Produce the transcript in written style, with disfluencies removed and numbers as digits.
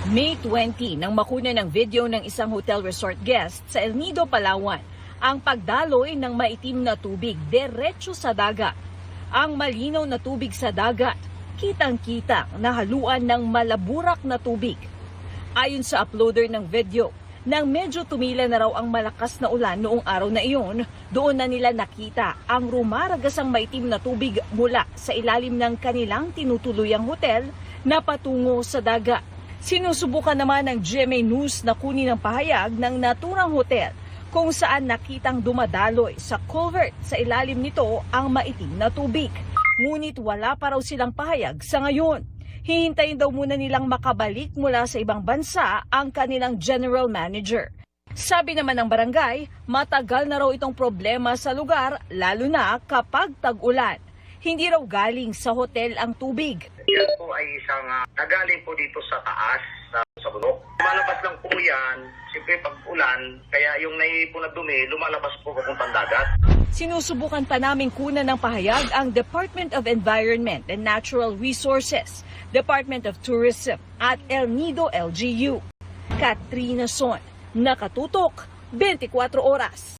May 20 nang makuna ng video ng isang hotel resort guest sa El Nido, Palawan ang pagdaloy ng maitim na tubig diretso sa dagat. Ang malinaw na tubig sa dagat, kitang-kitang nahaluan ng malaburak na tubig. Ayon sa uploader ng video, nang medyo tumila na raw ang malakas na ulan noong araw na iyon, doon na nila nakita ang rumaragasang maitim na tubig mula sa ilalim ng kanilang tinutuluyang hotel na patungo sa dagat. Sinusubukan naman ng GMA News na kunin ang pahayag ng naturang hotel kung saan nakitang dumadaloy sa culvert sa ilalim nito ang maitim na tubig. Ngunit wala pa raw silang pahayag sa ngayon. Hihintayin daw muna nilang makabalik mula sa ibang bansa ang kanilang general manager. Sabi naman ng barangay, matagal na raw itong problema sa lugar lalo na kapag tag-ulan. Hindi raw galing sa hotel ang tubig. Yan po ay isang nagaling po dito sa taas, sa bundok. Lumalabas lang po yan, siyempre pag ulan, kaya yung naipon na dumi, lumalabas po papuntang dagat. Sinusubukan pa namin kunan ng pahayag ang Department of Environment and Natural Resources, Department of Tourism at El Nido LGU. Katrina Son, nakatutok, 24 oras.